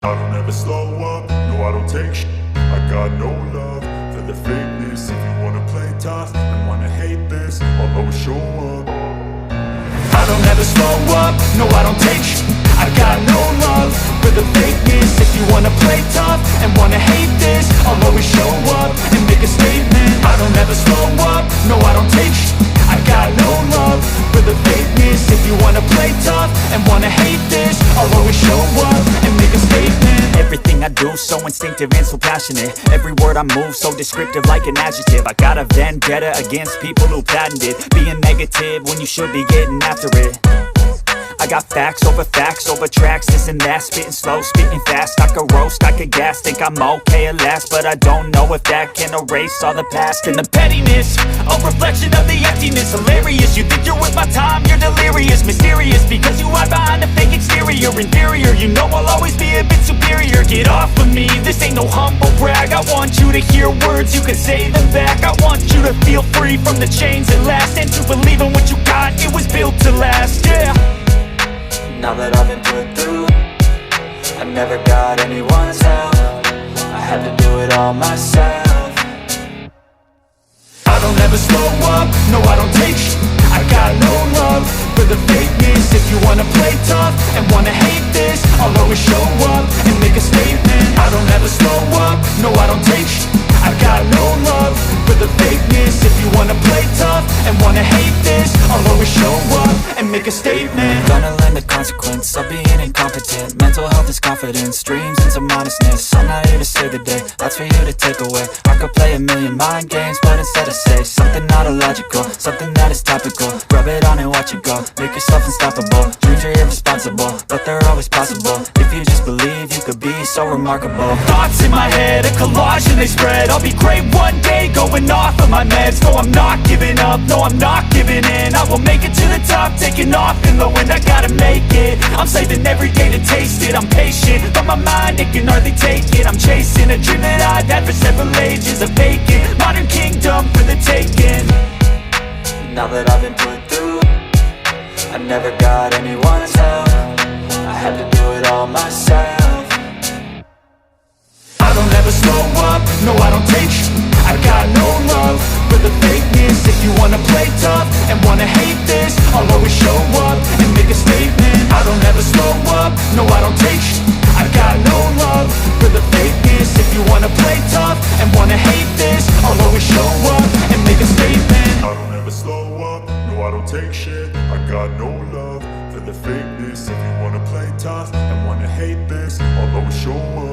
I don't ever slow up, no I don't take shit. I got no love for the fakeness. If you wanna play tough and wanna hate this, I'll always show up. I don't ever slow up, no I don't take shit. I got no love for the fakeness. If you wanna play tough and wanna hate this, I'll always show up and make a statement. I don't ever slow up, no I don't take shit. I got no love for the fakeness. If you wanna play tough and wanna hate this, I'll always show up and make a statement. Everything I do so instinctive and so passionate. Every word I move so descriptive like an adjective. I got a vendetta against people who patented being negative when you should be getting after it. I got facts over tracks, this and that. Spitting slow, spitting fast, I could roast, I could gas. Think I'm okay at last, but I don't know if that can erase all the past. And the pettiness, a reflection of the emptiness. Hilarious, you think you're with my time, you're delirious. Mysterious, because you hide behind a fake exterior. Inferior, you know I'll always be a bit superior. Get off of me, this ain't no humble brag. I want you to hear words, you can say them back. I want you to feel free from the chains that last, and to believe in what you got, it was built to last, yeah. Now that I've been put through, I never got anyone's help. I had to do it all myself. I don't ever slow up, no I don't take shit. I got no love for the fakeness. If you wanna play tough and wanna hate this, I'll always show up and make a statement. I don't ever slow up, no I don't take shit. I got no love for the fakeness. If you wanna play tough and wanna hate this, I'll always show up and make a statement. Gonna learn the consequence of being incompetent. Mental health is confidence, dreams into modestness. I'm not here to save the day, that's for you to take away. I could play a million mind games, but instead I say something not illogical, something that is topical. Rub it on and watch it go, make yourself unstoppable. Dreams are irresponsible, but they're always possible. If you just believe, you could be so remarkable. Thoughts in my head, a collage and they spread. I'll be great one day, going off of my meds. No, I'm not giving up, no, I'm not giving in. I will make it to the top, taking off in the wind. I gotta make it, I'm saving every day to taste it. I'm patient, but my mind, it can hardly take it. I'm chasing a dream that I've had for several ages. A vacant, modern kingdom for the taking. Now that I've been put through, I never got anyone's help. I had to do it all myself. I don't ever slow up, no I don't take shit. I got no love for the fakeness. If you wanna play tough and wanna hate this, I'll always show up and make a statement. I don't ever slow up, no I don't take shit. I got no love for the fakeness. If you wanna play tough and wanna hate this, I'll always show up and make a statement. I don't ever slow up, no I don't take shit. I got no love for the fakeness. If you wanna play tough and wanna hate this, I'll always show up.